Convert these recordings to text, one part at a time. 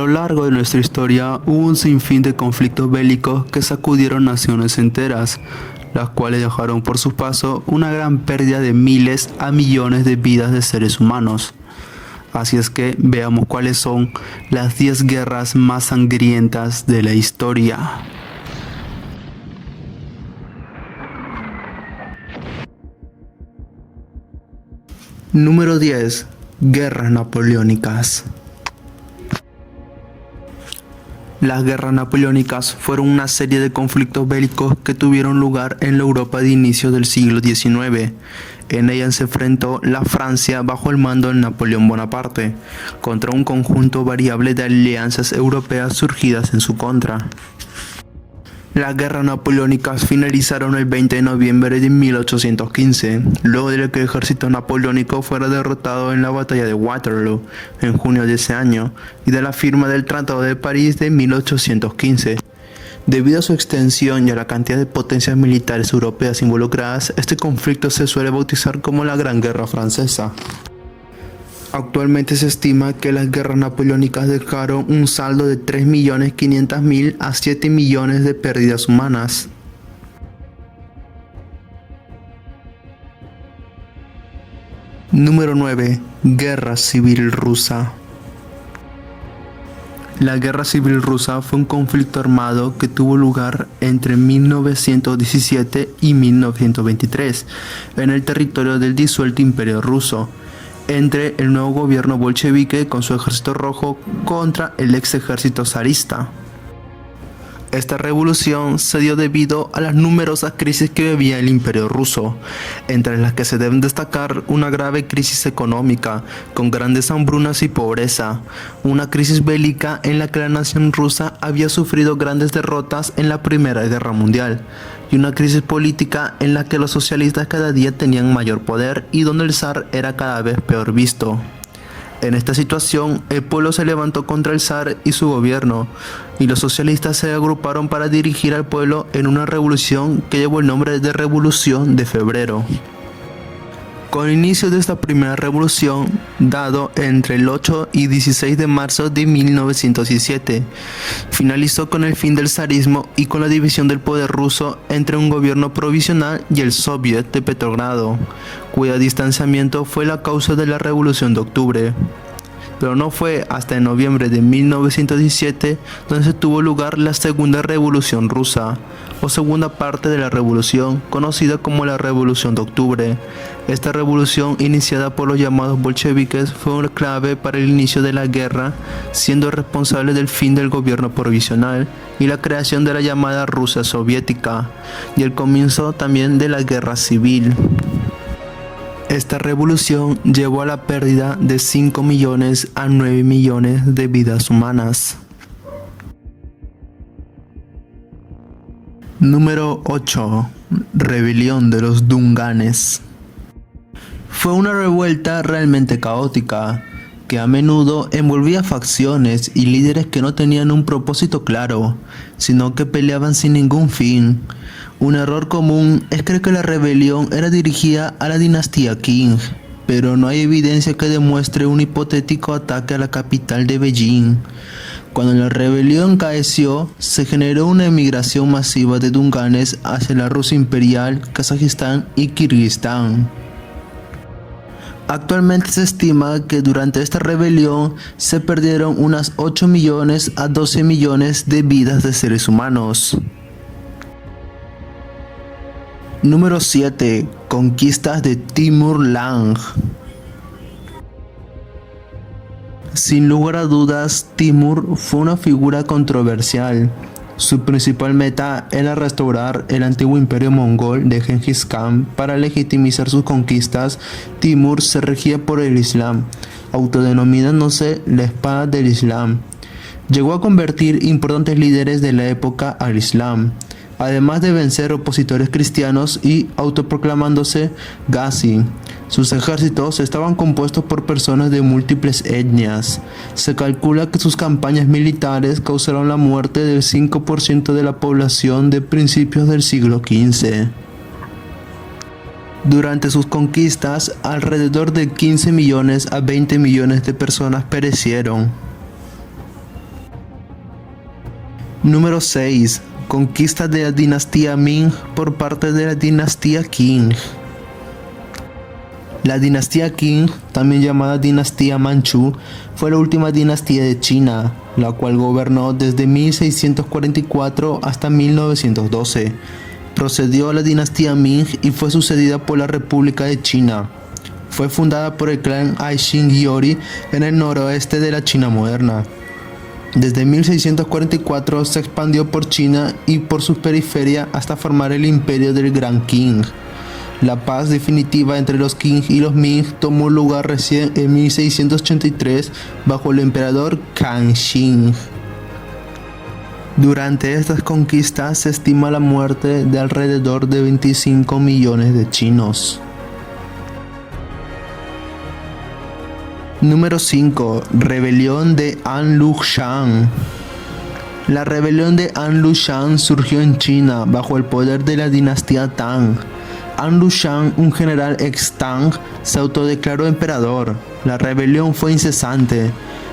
lo largo de nuestra historia hubo un sinfín de conflictos bélicos que sacudieron naciones enteras, las cuales dejaron por su paso una gran pérdida de miles a millones de vidas de seres humanos. Así es que veamos cuáles son las 10 guerras más sangrientas de la historia. Número 10. Guerras napoleónicas. Las guerras napoleónicas fueron una serie de conflictos bélicos que tuvieron lugar en la Europa de inicios del siglo XIX. En ellas se enfrentó la Francia bajo el mando de Napoleón Bonaparte contra un conjunto variable de alianzas europeas surgidas en su contra. Las guerras napoleónicas finalizaron el 20 de noviembre de 1815, luego de que el ejército napoleónico fuera derrotado en la batalla de Waterloo en junio de ese año y de la firma del Tratado de París de 1815. Debido a su extensión y a la cantidad de potencias militares europeas involucradas, este conflicto se suele bautizar como la Gran Guerra Francesa. Actualmente se estima que las guerras napoleónicas dejaron un saldo de 3.500.000 a 7 millones de pérdidas humanas. Número 9. Guerra Civil Rusa. La Guerra Civil Rusa fue un conflicto armado que tuvo lugar entre 1917 y 1923 en el territorio del disuelto Imperio Ruso, entre el nuevo gobierno bolchevique con su ejército rojo contra el ex ejército zarista. Esta revolución se dio debido a las numerosas crisis que vivía el Imperio ruso, entre las que se deben destacar una grave crisis económica, con grandes hambrunas y pobreza, una crisis bélica en la que la nación rusa había sufrido grandes derrotas en la Primera Guerra Mundial, y una crisis política en la que los socialistas cada día tenían mayor poder y donde el zar era cada vez peor visto. En esta situación, el pueblo se levantó contra el zar y su gobierno, y los socialistas se agruparon para dirigir al pueblo en una revolución que llevó el nombre de Revolución de Febrero. Con el inicio de esta primera revolución, dado entre el 8 y 16 de marzo de 1917, finalizó con el fin del zarismo y con la división del poder ruso entre un gobierno provisional y el Soviet de Petrogrado, cuyo distanciamiento fue la causa de la Revolución de Octubre. Pero no fue hasta en noviembre de 1917 donde se tuvo lugar la Segunda Revolución Rusa, o segunda parte de la revolución, conocida como la Revolución de Octubre. Esta revolución, iniciada por los llamados bolcheviques, fue una clave para el inicio de la guerra, siendo responsable del fin del gobierno provisional y la creación de la llamada Rusia soviética, y el comienzo también de la guerra civil. Esta revolución llevó a la pérdida de 5 millones a 9 millones de vidas humanas. Número 8. Rebelión de los Dunganes. Fue una revuelta realmente caótica, que a menudo envolvía facciones y líderes que no tenían un propósito claro, sino que peleaban sin ningún fin. Un error común es creer que la rebelión era dirigida a la dinastía Qing, pero no hay evidencia que demuestre un hipotético ataque a la capital de Beijing. Cuando la rebelión acaeció, se generó una emigración masiva de dunganes hacia la Rusia imperial, Kazajistán y Kirguistán. Actualmente se estima que durante esta rebelión se perdieron unas 8 millones a 12 millones de vidas de seres humanos. Número 7. Conquistas de Timur Lenk. Sin lugar a dudas, Timur fue una figura controversial. Su principal meta era restaurar el antiguo imperio mongol de Genghis Khan. Para legitimizar sus conquistas, Timur se regía por el Islam, autodenominándose la espada del Islam. Llegó a convertir importantes líderes de la época al Islam, además de vencer opositores cristianos y autoproclamándose Ghazi. Sus ejércitos estaban compuestos por personas de múltiples etnias. Se calcula que sus campañas militares causaron la muerte del 5% de la población de principios del siglo XV. Durante sus conquistas, alrededor de 15 millones a 20 millones de personas perecieron. Número 6. Conquista de la dinastía Ming por parte de la dinastía Qing. La dinastía Qing, también llamada dinastía Manchú, fue la última dinastía de China, la cual gobernó desde 1644 hasta 1912. Procedió a la dinastía Ming y fue sucedida por la República de China. Fue fundada por el clan Ai-Shing-Yori en el noroeste de la China moderna. Desde 1644 se expandió por China y por sus periferias hasta formar el imperio del Gran Qing. La paz definitiva entre los Qing y los Ming tomó lugar recién en 1683 bajo el emperador Kangxi. Durante estas conquistas se estima la muerte de alrededor de 25 millones de chinos. Número 5. Rebelión de An Lushan. La rebelión de An Lushan surgió en China bajo el poder de la dinastía Tang. An Lushan, un general ex-Tang, se autodeclaró emperador. La rebelión fue incesante.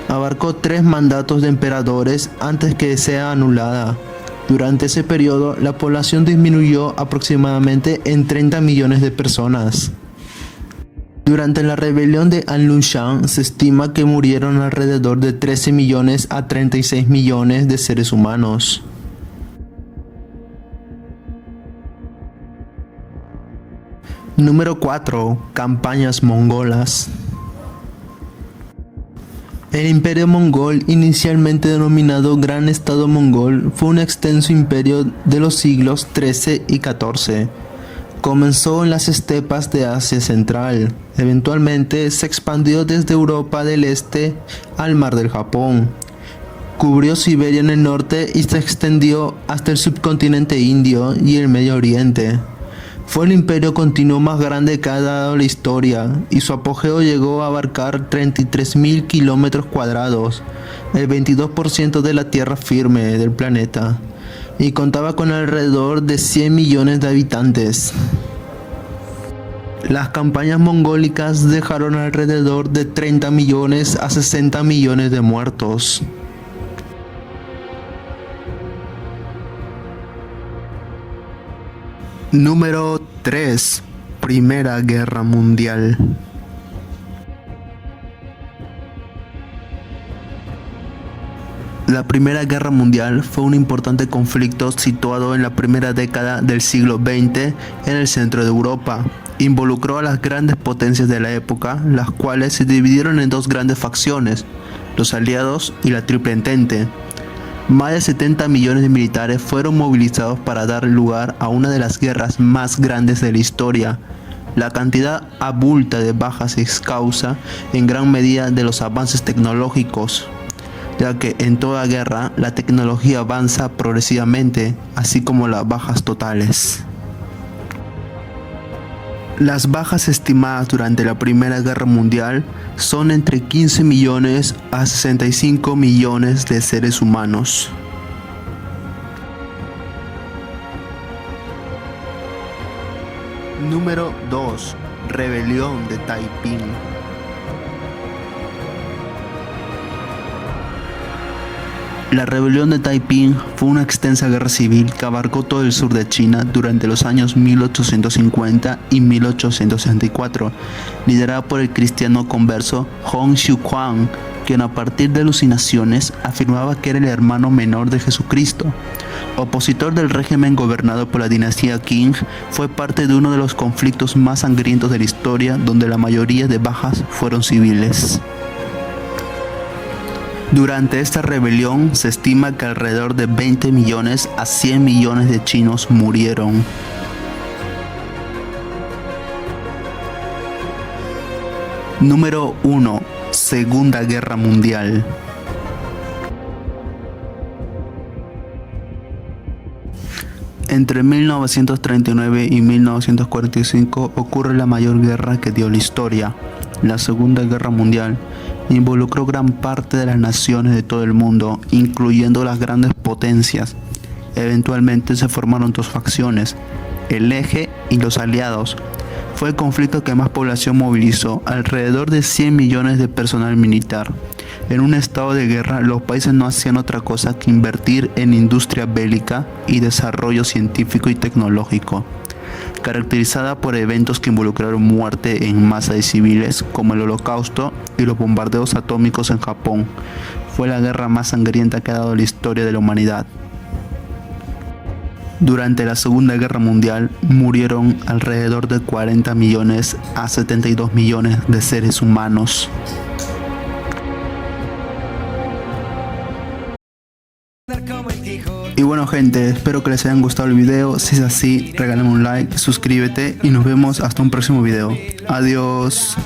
Abarcó 3 mandatos de emperadores antes que sea anulada. Durante ese periodo, la población disminuyó aproximadamente en 30 millones de personas. Durante la rebelión de An Lushan se estima que murieron alrededor de 13 millones a 36 millones de seres humanos. Número 4. Campañas mongolas. El imperio mongol, inicialmente denominado Gran Estado Mongol, fue un extenso imperio de los siglos XIII y XIV. Comenzó en las estepas de Asia Central. Eventualmente se expandió desde Europa del Este al Mar del Japón. Cubrió Siberia en el norte y se extendió hasta el subcontinente indio y el Medio Oriente. Fue el imperio continuo más grande que ha dado la historia y su apogeo llegó a abarcar 33.000 kilómetros cuadrados, el 22% de la tierra firme del planeta, y contaba con alrededor de 100 millones de habitantes. Las campañas mongólicas dejaron alrededor de 30 millones a 60 millones de muertos. Número 3. Primera Guerra Mundial. La Primera Guerra Mundial fue un importante conflicto situado en la primera década del siglo XX en el centro de Europa. Involucró a las grandes potencias de la época, las cuales se dividieron en 2 grandes facciones, los aliados y la Triple Entente. Más de 70 millones de militares fueron movilizados para dar lugar a una de las guerras más grandes de la historia. La cantidad abulta de bajas es causa en gran medida de los avances tecnológicos, ya que en toda guerra la tecnología avanza progresivamente, así como las bajas totales. Las bajas estimadas durante la Primera Guerra Mundial son entre 15 millones a 65 millones de seres humanos. Número 2. Rebelión de Taiping. La rebelión de Taiping fue una extensa guerra civil que abarcó todo el sur de China durante los años 1850 y 1864, liderada por el cristiano converso Hong Xiuquan, quien a partir de alucinaciones afirmaba que era el hermano menor de Jesucristo. Opositor del régimen gobernado por la dinastía Qing, fue parte de uno de los conflictos más sangrientos de la historia, donde la mayoría de bajas fueron civiles. Durante esta rebelión se estima que alrededor de 20 millones a 100 millones de chinos murieron. Número 1. Segunda Guerra Mundial. Entre 1939 y 1945 ocurre la mayor guerra que dio la historia. La Segunda Guerra Mundial involucró gran parte de las naciones de todo el mundo, incluyendo las grandes potencias. Eventualmente se formaron 2 facciones, el Eje y los Aliados. Fue el conflicto que más población movilizó, alrededor de 100 millones de personal militar. En un estado de guerra, los países no hacían otra cosa que invertir en industria bélica y desarrollo científico y tecnológico, caracterizada por eventos que involucraron muerte en masa de civiles, como el Holocausto y los bombardeos atómicos en Japón. Fue la guerra más sangrienta que ha dado la historia de la humanidad. Durante la Segunda Guerra Mundial murieron alrededor de 40 millones a 72 millones de seres humanos. Y bueno gente, espero que les hayan gustado el video. Si es así, regálame un like, suscríbete y nos vemos hasta un próximo video. Adiós.